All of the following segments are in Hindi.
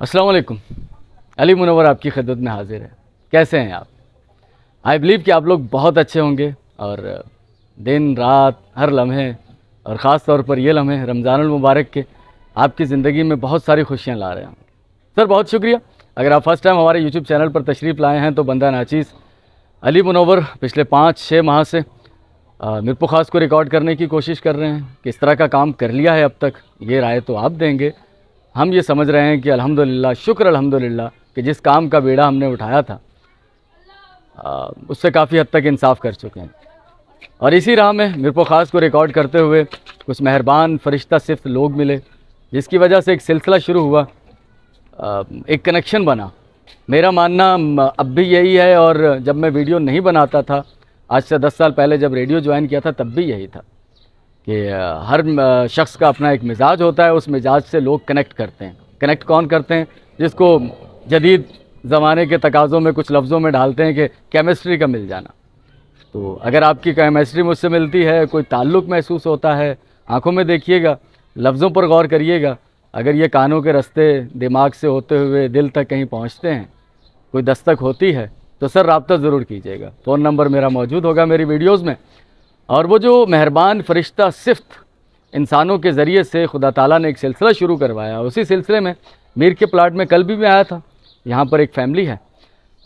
अस्सलाम वालेकुम। अली मुनव्वर आपकी खिदमत में हाजिर है। कैसे हैं आप? आई बिलीव कि आप लोग बहुत अच्छे होंगे और दिन रात हर लम्हे और ख़ास तौर पर ये लम्हे रमज़ानुल मुबारक के आपकी ज़िंदगी में बहुत सारी खुशियाँ ला रहे हैं। सर बहुत शुक्रिया। अगर आप फर्स्ट टाइम हमारे यूट्यूब चैनल पर तशरीफ़ लाए हैं तो बंदा नाचीज़ अली मुनव्वर पिछले 5-6 माह से मिरपुर ख़ास को रिकॉर्ड करने की कोशिश कर रहे हैं। किस तरह का काम कर लिया है अब तक, ये राय तो आप देंगे। हम ये समझ रहे हैं कि अल्हम्दुलिल्लाह, शुक्र अल्हम्दुलिल्लाह कि जिस काम का बेड़ा हमने उठाया था उससे काफ़ी हद तक इंसाफ कर चुके हैं। और इसी राह में मिरपुर ख़ास को रिकॉर्ड करते हुए कुछ मेहरबान फ़रिश्ता सिफ्त लोग मिले, जिसकी वजह से एक सिलसिला शुरू हुआ, एक कनेक्शन बना। मेरा मानना अब भी यही है, और जब मैं वीडियो नहीं बनाता था आज से 10 साल पहले जब रेडियो ज्वाइन किया था तब भी यही था कि हर शख्स का अपना एक मिजाज होता है, उस मिजाज से लोग कनेक्ट करते हैं। कनेक्ट कौन करते हैं? जिसको जदीद ज़माने के तकाज़ों में कुछ लफ्ज़ों में ढालते हैं कि केमिस्ट्री का मिल जाना। तो अगर आपकी केमिस्ट्री मुझसे मिलती है, कोई ताल्लुक़ महसूस होता है, आँखों में देखिएगा, लफ्ज़ों पर गौर करिएगा, अगर ये कानों के रास्ते दिमाग से होते हुए दिल तक कहीं पहुँचते हैं, कोई दस्तक होती है, तो सर रब्ता ज़रूर कीजिएगा। फ़ोन नंबर मेरा मौजूद होगा मेरी वीडियोज़ में। और वो जो मेहरबान फ़रिश्ता सिफ्त इंसानों के ज़रिए से खुदा ताला ने एक सिलसिला शुरू करवाया, उसी सिलसिले में मीर के प्लाट में कल भी मैं आया था। यहाँ पर एक फ़ैमिली है,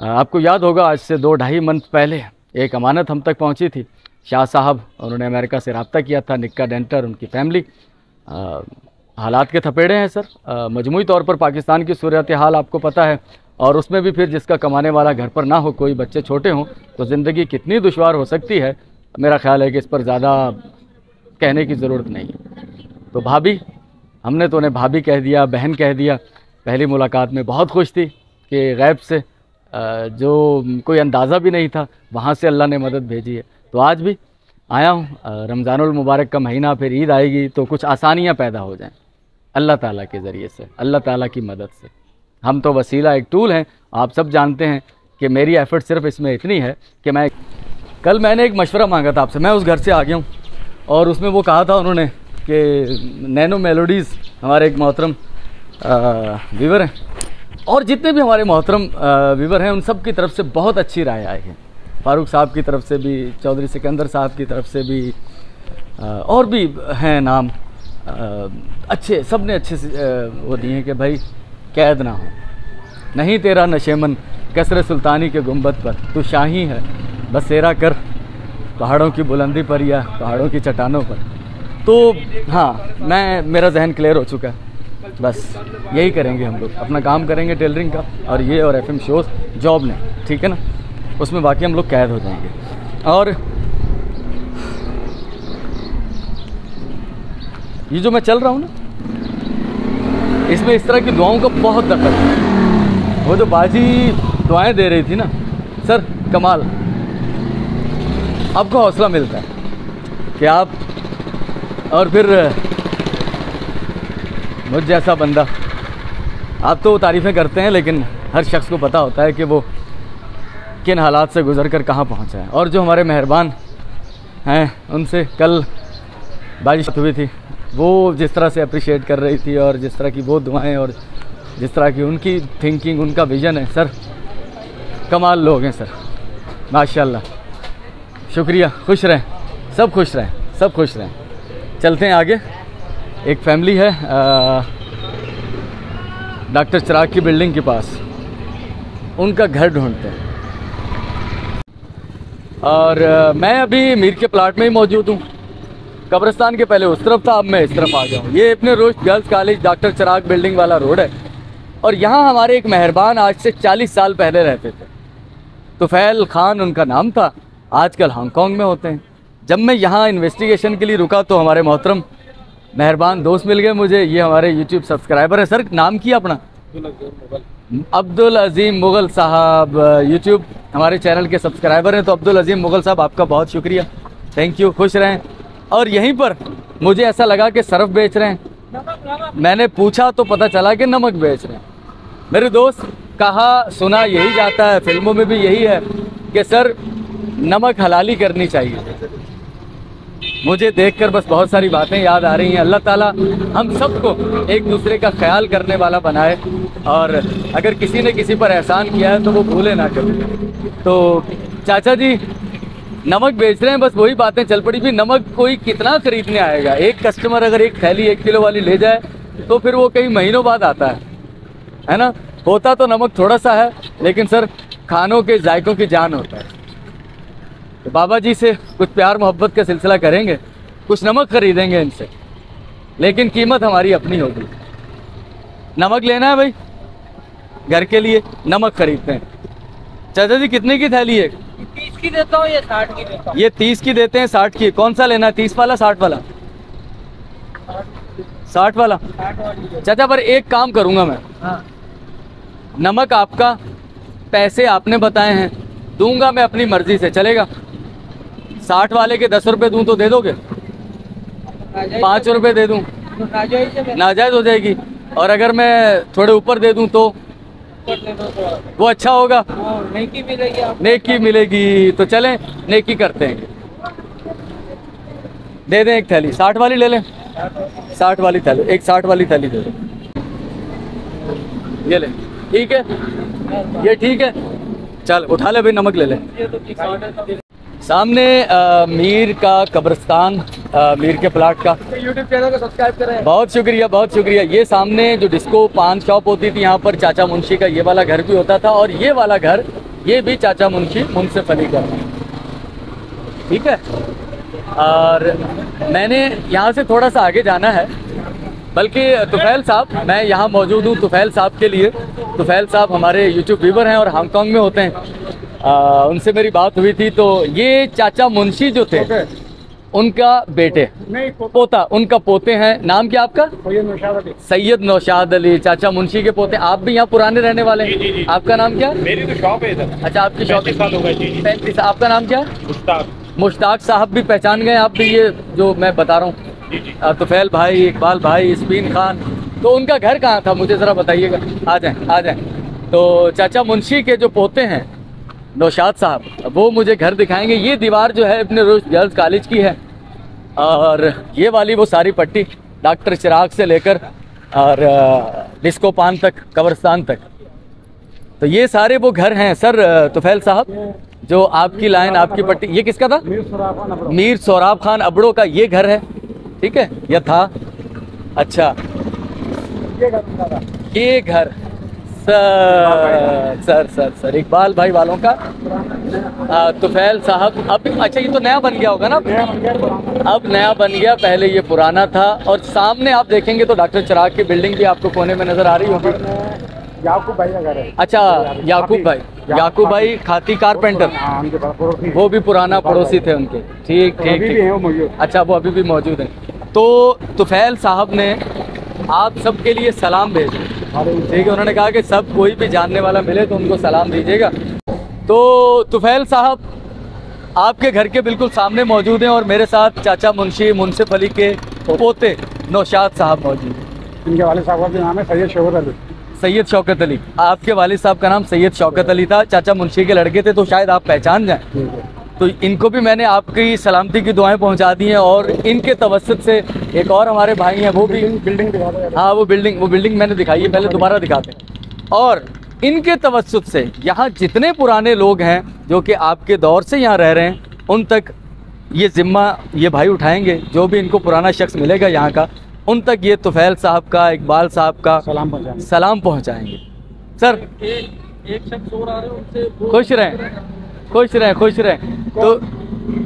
आपको याद होगा आज से 2-2.5 मंथ पहले एक अमानत हम तक पहुँची थी। शाह साहब, उन्होंने अमेरिका से रब्ता किया था, निक्का डेंटर उनकी फ़ैमिली। हालात के थपेड़े हैं सर, मजमूई तौर पर पाकिस्तान की सूरत हाल आपको पता है, और उसमें भी फिर जिसका कमाने वाला घर पर ना हो, कोई बच्चे छोटे हों, तो ज़िंदगी कितनी दुश्वार हो सकती है। मेरा ख़्याल है कि इस पर ज़्यादा कहने की ज़रूरत नहीं है। तो भाभी, हमने तो उन्हें भाभी कह दिया, बहन कह दिया। पहली मुलाकात में बहुत खुश थी कि गैब से जो कोई अंदाज़ा भी नहीं था, वहाँ से अल्लाह ने मदद भेजी है। तो आज भी आया हूँ, रमज़ानुल मुबारक का महीना, फिर ईद आएगी, तो कुछ आसानियाँ पैदा हो जाएँ अल्लाह ताला के ज़रिए से, अल्लाह ताला की मदद से। हम तो वसीला, एक टूल हैं। आप सब जानते हैं कि मेरी एफ़र्ट सिर्फ इसमें इतनी है कि कल मैंने एक मशवरा मांगा था आपसे, मैं उस घर से आ गया हूँ, और उसमें वो कहा था उन्होंने कि नैनो मेलोडीज़ हमारे एक मोहतरम व्यूवर हैं, और जितने भी हमारे मोहतरम व्यूवर हैं उन सब की तरफ से बहुत अच्छी राय आई है। फ़ारूक साहब की तरफ से भी, चौधरी सिकंदर साहब की तरफ से भी, और भी हैं नाम अच्छे, सब ने अच्छे से वो दिए हैं कि भाई कैद ना हो, नहीं तेरा नशेमन कसर सुल्तानी के गुंबद पर, तू शाही है बसेरा कर पहाड़ों की बुलंदी पर या पहाड़ों की चट्टानों पर। तो हाँ, मेरा जहन क्लियर हो चुका है। बस यही करेंगे हम लोग, अपना काम करेंगे टेलरिंग का, और ये और FM शोज़ जॉब ने, ठीक है ना, उसमें बाकी हम लोग कैद हो जाएंगे। और ये जो मैं चल रहा हूँ ना, इसमें इस तरह की दुआओं का बहुत दखल है। वो जो बाजी दुआएं दे रही थी ना सर, कमाल। आपको हौसला मिलता है कि आप, और फिर मुझ जैसा बंदा, आप तो तारीफ़ें करते हैं, लेकिन हर शख्स को पता होता है कि वो किन हालात से गुज़र कर कहाँ पहुँचा है। और जो हमारे मेहरबान हैं, उनसे कल बारिश हुई थी, वो जिस तरह से अप्रिशिएट कर रही थी, और जिस तरह की वो दुआएं, और जिस तरह की उनकी थिंकिंग, उनका विज़न है सर, कमाल लोग हैं सर, माशाल्लाह। शुक्रिया, खुश रहें, सब खुश रहें, सब खुश रहें। चलते हैं आगे। एक फैमिली है डॉक्टर चिराग की बिल्डिंग के पास, उनका घर ढूंढते हैं। और मैं अभी मीर के प्लाट में ही मौजूद हूँ। कब्रिस्तान के पहले उस तरफ था, अब मैं इस तरफ आ गया हूँ। ये अपने रुश्द गर्ल्स कॉलेज डॉक्टर चिराग बिल्डिंग वाला रोड है, और यहाँ हमारे एक मेहरबान आज से 40 साल पहले रहते थे। तुफैल खान उनका नाम था, आजकल हांगकांग में होते हैं। जब मैं यहाँ इन्वेस्टिगेशन के लिए रुका तो हमारे मोहतरम मेहरबान दोस्त मिल गए मुझे। ये हमारे यूट्यूब सब्सक्राइबर है सर, नाम किया अपना? अब्दुल अजीम मुगल साहब, यूट्यूब हमारे चैनल के सब्सक्राइबर हैं। तो अब्दुल अजीम मुगल साहब, आपका बहुत शुक्रिया, थैंक यू, खुश रहें। और यहीं पर मुझे ऐसा लगा कि सरफ बेच रहे हैं, मैंने पूछा तो पता चला कि नमक बेच रहे हैं। मेरे दोस्त, कहा सुना यही जाता है, फिल्मों में भी यही है कि सर नमक हलाली करनी चाहिए। मुझे देखकर बस बहुत सारी बातें याद आ रही हैं। अल्लाह ताला हम सबको एक दूसरे का ख्याल करने वाला बनाए, और अगर किसी ने किसी पर एहसान किया है तो वो भूले ना कभी। तो चाचा जी नमक बेच रहे हैं, बस वही बातें चल पड़ी भी, नमक कोई कितना खरीदने आएगा? एक कस्टमर अगर एक थैली 1 किलो वाली ले जाए तो फिर वो कई महीनों बाद आता है ना। होता तो नमक थोड़ा सा है, लेकिन सर खानों के जायकों की जान होता है। तो बाबा जी से कुछ प्यार मोहब्बत का सिलसिला करेंगे, कुछ नमक खरीदेंगे इनसे, लेकिन कीमत हमारी अपनी होगी। नमक लेना है भाई, घर के लिए नमक खरीदते हैं। चाचा जी कितने की थैली है? 30 की देता हूँ, ये 60 की देता हूँ। ये 30 की देते हैं, 60 की। कौन सा लेना है, 30 वाला 60 वाला? 60 वाला। 60 वाली। चाचा पर एक काम करूंगा मैं, हाँ। नमक आपका, पैसे आपने बताए हैं, दूंगा मैं अपनी मर्जी से, चलेगा? 60 वाले के 10 रुपए दूं तो दे दोगे? 5 रुपए दे दूं? नाजायज हो जाएगी। और अगर मैं थोड़े ऊपर दे दूं तो वो अच्छा होगा? नेकी मिलेगी आपको। नेकी मिलेगी तो चलें, नेकी करते हैं। दे दें एक थैली, 60 वाली ले लें। 60 वाली थैली, एक 60 वाली थैली दे दो। ये ले, ठीक है, ये ठीक है। चल उठा ले भाई, नमक ले ले। सामने मीर का कब्रिस्तान, मीर के प्लाट का यूट्यूब चैनल को सब्सक्राइब करें। बहुत शुक्रिया, बहुत शुक्रिया। ये सामने जो डिस्को पान शॉप होती थी, यहाँ पर चाचा मुंशी का ये वाला घर भी होता था, और ये वाला घर ये भी चाचा मुंशी मुंसिफ अली का, ठीक है। और मैंने यहाँ से थोड़ा सा आगे जाना है, बल्कि तुफैल साहब, मैं यहाँ मौजूद हूँ तुफैल साहब के लिए। तुफैल साहब हमारे यूट्यूब व्यूवर हैं और हांगकांग में होते हैं। उनसे मेरी बात हुई थी, तो ये चाचा मुंशी जो थे उनका बेटे, पोता, उनका पोते हैं। नाम क्या आपका? सैयद नौशाद अली, चाचा मुंशी के पोते। आप भी यहाँ पुराने रहने वाले हैं? जी। आपका नाम क्या? मेरी तो शॉप है इधर। अच्छा, आपकी शॉप? 35 साल हो गए। जी। 35। आपका नाम क्या? मुश्ताक। मुश्ताक साहब भी पहचान गए आप भी, ये जो मैं बता रहा हूँ? तुफैल भाई, इकबाल भाई, स्पिन खान। तो उनका घर कहाँ था मुझे ज़रा बताइएगा। आ जाएं, आ जाएं। तो चाचा मुंशी के जो पोते हैं नौशाद साहब, वो मुझे घर दिखाएंगे। ये दीवार जो है अपने रुश्द गर्ल्स कॉलेज की है, और ये वाली वो सारी पट्टी डॉक्टर चिराग से लेकर और डिस्को पान तक, कब्रिस्तान तक। तो ये सारे वो घर हैं सर तुफैल साहब, जो आपकी लाइन, आपकी पट्टी। ये किसका था? मीर सोराब खान अबड़ो का ये घर है, ठीक है, यह था। अच्छा, ये घर सर इकबाल भाई वालों का, तुफैल साहब। अब अच्छा, ये तो नया बन गया होगा ना? अब नया बन गया, पहले ये पुराना था। और सामने आप देखेंगे तो डॉक्टर चिराग की बिल्डिंग भी आपको कोने में नजर आ रही होगी। याकूब भाई का घर है। अच्छा, याकूब भाई खाती कारपेंटर, वो भी पुराना पड़ोसी थे उनके। ठीक ठीक ठीक। अच्छा, वो अभी भी मौजूद हैं। तो तुफैल साहब ने आप सबके लिए सलाम भेजे, ठीक है। उन्होंने कहा कि सब कोई भी जानने वाला मिले तो उनको सलाम दीजिएगा। तो तुफैल साहब आपके घर के बिल्कुल सामने मौजूद हैं, और मेरे साथ चाचा मुंशी मुंसिफ अली के पोते नौशाद साहब मौजूद हैं। इनके वाले साहब का नाम है सैयद शौकत अली। सैयद शौकत अली। आपके वालिद साहब का नाम सैयद शौकत अली था, चाचा मुंशी के लड़के थे, तो शायद आप पहचान जाएं। तो इनको भी मैंने आपकी सलामती की दुआएं पहुंचा दी हैं, और इनके तवस्सुत से एक और हमारे भाई हैं, वो भी बिल्डिंग दिखा दो। हाँ, वो बिल्डिंग मैंने दिखाई है, पहले दोबारा दिखाते हैं। और इनके तवस्सुत से यहाँ जितने पुराने लोग हैं जो कि आपके दौर से यहाँ रह रहे हैं, उन तक ये ज़िम्मा ये भाई उठाएंगे। जो भी इनको पुराना शख्स मिलेगा यहाँ का, उन तक ये तुफैल साहब का, इकबाल साहब का सलाम पहुँचाएंगे। सर एक शख्स और आ रहे हैं, उनसे खुश रहें, खुश रहें। तो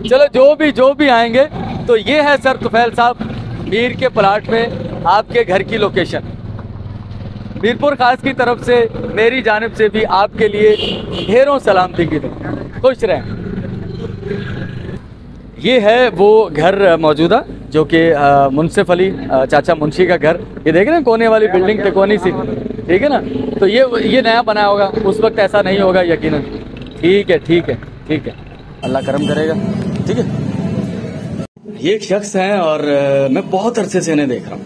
चलो जो भी आएंगे, तो ये है सर तुफैल साहब मीर के प्लाट में आपके घर की लोकेशन। मीरपुर खास की तरफ से मेरी जानिब से भी आपके लिए ढेरों सलामती की दुआ। खुश रहें। ये है वो घर मौजूदा जो कि मुंसिफ अली चाचा मुंशी का घर। ये देख रहे हैं कोने वाली बिल्डिंग तिकोनी सी, ठीक है ना? तो ये नया बना होगा, उस वक्त ऐसा नहीं होगा यकीनन। ठीक है, अल्लाह करम करेगा, ठीक है। ये एक शख्स हैं और मैं बहुत अरसे से इन्हें देख रहा हूँ।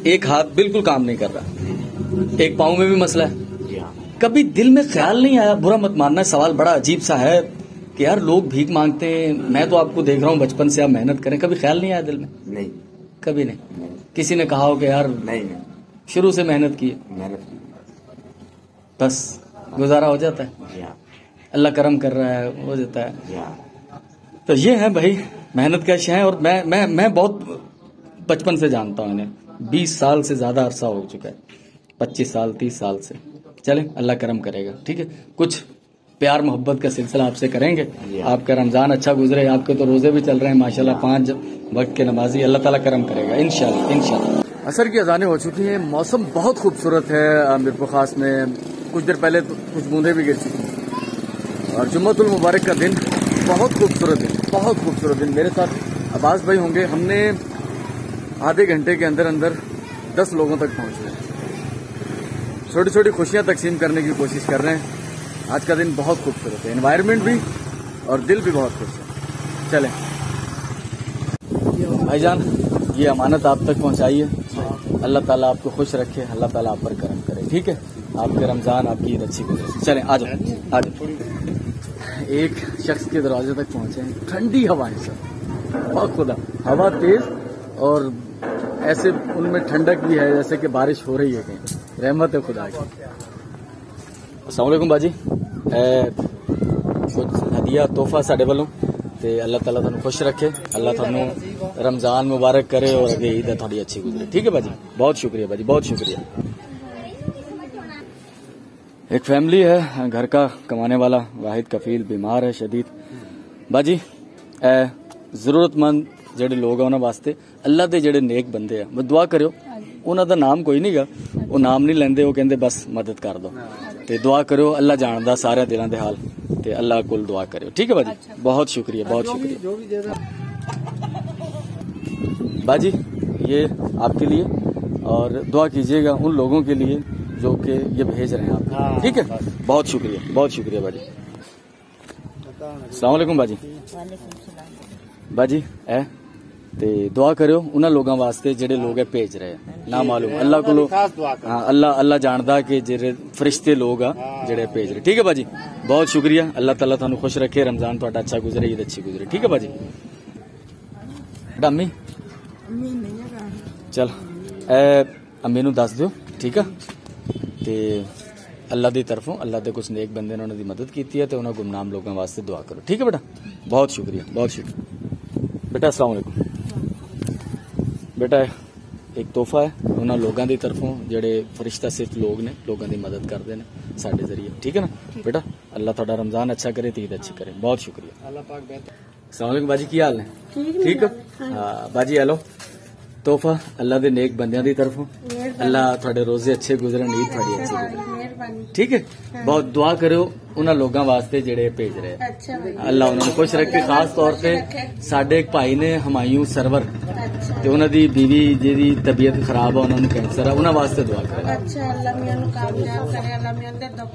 एक हाथ बिल्कुल काम नहीं कर रहा, एक पाँव में भी मसला है। कभी दिल में ख्याल नहीं आया, बुरा मत मानना, सवाल बड़ा अजीब सा है, कि यार लोग भीख मांगते हैं, मैं तो आपको देख रहा हूँ बचपन से आप मेहनत करें, कभी ख्याल नहीं आया दिल में? नहीं कभी नहीं। नहीं किसी ने कहा हो कि यार नहीं शुरू से मेहनत की है, मेहनत की। बस गुजारा हो जाता है, जी हाँ अल्लाह करम कर रहा है, हो जाता है। जी हाँ। तो ये है भाई मेहनत कश है। और मैं बहुत बचपन से जानता हूँ इन्हें, 20 साल से ज्यादा अरसा हो चुका है, 25 साल 30 साल से। चले अल्लाह करम करेगा, ठीक है। कुछ प्यार मोहब्बत का सिलसिला आपसे करेंगे। आपका रमजान अच्छा गुजरे, आपके तो रोजे भी चल रहे हैं माशाल्लाह, 5 वक्त के नमाजी, अल्लाह ताला करम करेगा इंशाल्लाह इंशाल्लाह। असर की अजानें हो चुकी हैं, मौसम बहुत खूबसूरत है मीरपुर खास में। कुछ देर पहले तो कुछ बूंदें भी गिर चुकी हैं और जुम्मतुल मुबारक का दिन बहुत खूबसूरत दिन, बहुत खूबसूरत दिन। मेरे साथ अब्बास भाई होंगे, हमने आधे घंटे के अंदर अंदर 10 लोगों तक पहुंच गए। छोटी छोटी खुशियां तकसीम करने की कोशिश कर रहे हैं। आज का दिन बहुत खूबसूरत है, एनवायरनमेंट भी और दिल भी बहुत खुश है। चलें भाईजान, ये अमानत आप तक पहुंचाइए, अल्लाह ताला आपको खुश रखे, अल्लाह ताला आप पर करम करे, ठीक है। आपके रमजान आपकी ईद अच्छी गुजरे। चलें आ जाओ आ जाओ। एक शख्स के दरवाजे तक पहुंचे हैं, ठंडी हवाएं सब, बहुत खुदा हवा तेज और ऐसे उनमें ठंडक भी है जैसे कि बारिश हो रही है कहीं, रहमत है खुदा की। अस्सलाम वालेकुम बाजी, कुछ हदिया तोहफा साडे वालों ते अल्लाह ताला तुहानू खुश रखे, अल्लाह तुहानू रमजान मुबारक करे और अगे ईद है थोड़ी अच्छी गुजरे, ठीक है बाजी। बहुत शुक्रिया बाजी, बहुत शुक्रिया। एक फैमिली है, घर का कमाने वाला वाहिद कफील बीमार है शदीद। बाजी जरूरतमंद ਜਿਹੜੇ ਲੋਕ ਆ ਉਹਨਾਂ ਵਾਸਤੇ ਅੱਲਾ ਦੇ ਜਿਹੜੇ ਨੇਕ ਬੰਦੇ ਆ, ਦੁਆ ਕਰਿਓ। ਉਹਨਾਂ ਦਾ ਨਾਮ ਕੋਈ ਨਹੀਂਗਾ, ਉਹ ਨਾਮ ਨਹੀਂ ਲੈਂਦੇ, ਉਹ ਕਹਿੰਦੇ ਬਸ ਮਦਦ ਕਰ ਦਿਓ ਤੇ ਦੁਆ ਕਰਿਓ। ਅੱਲਾ ਜਾਣਦਾ ਸਾਰਿਆਂ ਦਿਲਾਂ ਦੇ ਹਾਲ ਤੇ ਅੱਲਾ ਕੋਲ ਦੁਆ ਕਰਿਓ, ठीक है बाजी। बहुत शुक्रिया, बहुत शुक्रिया बाजी। ये आपके लिए और दुआ कीजिएगा उन लोगों के लिए जो कि ये भेज रहे हैं आप, ठीक है। बहुत शुक्रिया, बहुत शुक्रिया बाजी। अस्सलाम वालेकुम बाजी। बाजी ते दुआ करियो उन्हां लोगों वास्ते जेडे लोग भेज रहे हैं, ना मालूम अल्लाह को, हाँ अल्लाह जानदा कि जेडे फरिश्ते लोग आ जेडे भेज रहे, ठीक है बाजी। बहुत शुक्रिया, अल्लाह ताला तुहानू खुश रखे, रमजान तुहाडा अच्छा गुजरे, ईद अच्छी गुजरे, ठीक है बाजी। अम्मी चल अम्मी नू दस दियो, ठीक है। ते अल्लाह की तरफों अल्लाह के कुछ नेक बंदे ने उन्होंने मदद की है, तो उन्होंने गुमनाम लोगों वास्ते दुआ करो, ठीक है बेटा। बहुत शुक्रिया, बहुत शुक्रिया बेटा। अस्सलाम वालेकुम बेटा, एक तोहफा है उन्होंने लोगों की तरफों जेडे फरिश्ता सिर्फ लोग ने, लोगों की मदद करते हैं साडे जरिए, ठीक है ना बेटा। अल्लाह तुहाडा रमजान अच्छा करे, ईद अच्छी करे, बहुत शुक्रिया। अस्सलाम वालेकुम बाजी, की हाल है? ठीक है हाँ बाजी, हेलो तोहफा अल्लाह के नेक बंदियां की तरफों, अल्लाह थोड़े रोजे अच्छे गुजरन, ईद थोड़ी अच्छी गुजरे, ठीक है। बहुत दुआ करो उन्होंने लोगों वास्ते जेडे भेज रहे हैं, अल्लाह उन्होंने खुश रखे। खास तौर पे साडे एक भाई ने हमायूं सरवर, ते उन्हां दी बीवी जिहदी तबीयत खराब है, उन्होंने कैंसर है, उन्हां वास्ते दुआ करो। अच्छा अल्लाह मियां नु कामयाब करे, अल्लाह मियां दे दुख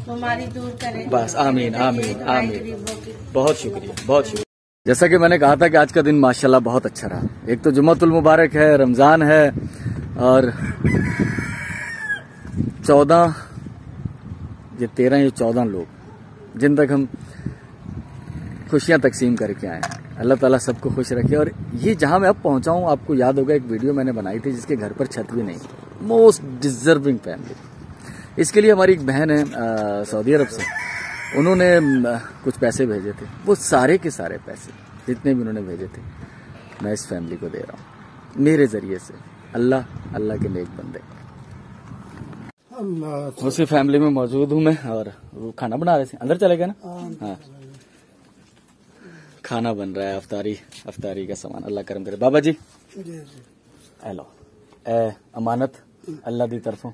बीमारी दूर करे, बस आमीन आमीन आमीन। बहुत शुक्रिया, बहुत शुक्रिया। जैसा कि मैंने कहा था कि आज का दिन माशाल्लाह बहुत अच्छा रहा। एक तो जुम्मतुल मुबारक है, रमजान है और 14 ये 13 ये 14 लोग जिन तक हम खुशियां तकसीम करके आए, अल्लाह ताला सबको खुश रखे। और ये जहां मैं अब पहुंचा हूं, आपको याद होगा एक वीडियो मैंने बनाई थी जिसके घर पर छत भी नहीं, मोस्ट डिजर्विंग फैमिली। इसके लिए हमारी एक बहन है सऊदी अरब से, उन्होंने कुछ पैसे भेजे थे, वो सारे के सारे पैसे जितने भी उन्होंने भेजे थे मैं इस फैमिली को दे रहा हूँ मेरे जरिए से। अल्लाह के नेक बंदे, उसी फैमिली में मौजूद हूँ मैं। और वो खाना बना रहे थे, अंदर चले गए ना, हाँ खाना बन रहा है, अफ्तारी का सामान, अल्लाह करम करे। बाबा जी हेलो, अमानत अल्लाह की तरफों,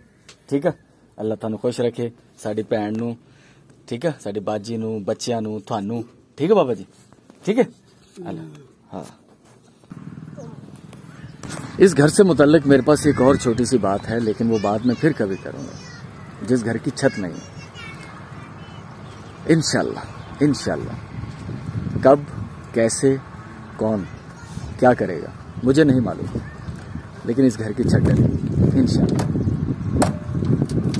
ठीक है। अल्लाह तुहानू खुश रखे, साडी भैन नू, ठीक है, साडी बाजी नू, बच्चियां नू, थानू, ठीक है बाबा जी, ठीक है अल्लाह। हाँ, इस घर से मुतल्लिक मेरे पास एक और छोटी सी बात है, लेकिन वो बात मैं फिर कभी करूंगा। जिस घर की छत नहीं, इंशाल्लाह कब, कैसे, कौन क्या करेगा मुझे नहीं मालूम, लेकिन इस घर की छत डलेगी इंशाल्लाह।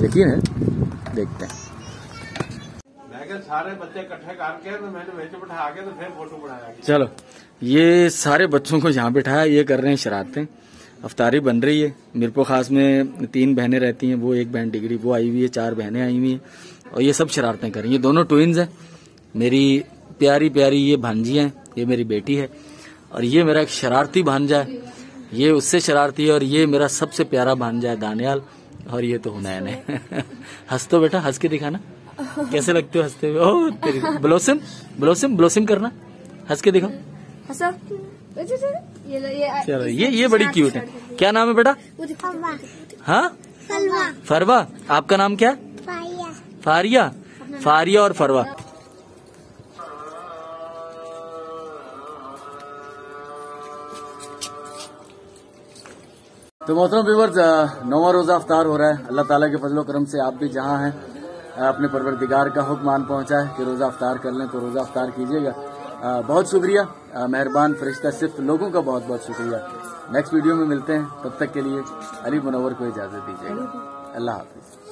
यकीन है, देखते हैं। सारे बच्चे इकट्ठे करके तो मैंने बेच बिठा के तो फिर फोटो बनाया। चलो, ये सारे बच्चों को यहाँ बिठाया, ये कर रहे हैं शरारतें। अफ्तारी बन रही है। मिरपो खास में 3 बहनें रहती हैं, वो 1 बहन डिग्री वो आई हुई है, 4 बहनें आई हुई हैं और ये सब शरारतें कर रही हैं। ये दोनों ट्विन्स हैं, मेरी प्यारी प्यारी ये भांजी हैं, ये मेरी बेटी है और ये मेरा एक शरारती भांजा है, ये उससे शरारती है और ये मेरा सबसे प्यारा भांजा है दानियाल और ये तो हुनैन है। हंस तो बेटा, हंस के दिखाना, कैसे लगते हो हंसते हुए। ओह तेरी ब्लोसम ब्लोसम ब्लोसम करना, हंस के दिखाओ। चलो, ये बड़ी क्यूट है। क्या नाम है बेटा? हाँ, फरवा। आपका नाम क्या? फारिया। फारिया और फरवा। तो मोहतरम व्यूअर्स, 9वां रोजा अफ्तार हो रहा है। अल्लाह ताला के फजलो करम से आप भी जहां हैं, अपने परवरदिगार का हुक्म मान पहुंचा है कि रोजा अफ्तार कर लें, तो रोजा अफ्तार कीजिएगा। बहुत शुक्रिया, मेहरबान फरिश्ता सिर्फ लोगों का बहुत बहुत शुक्रिया। नेक्स्ट वीडियो में मिलते हैं, तब तक के लिए अली मुनव्वर को इजाजत दीजिएगा। अल्लाह हाफिज।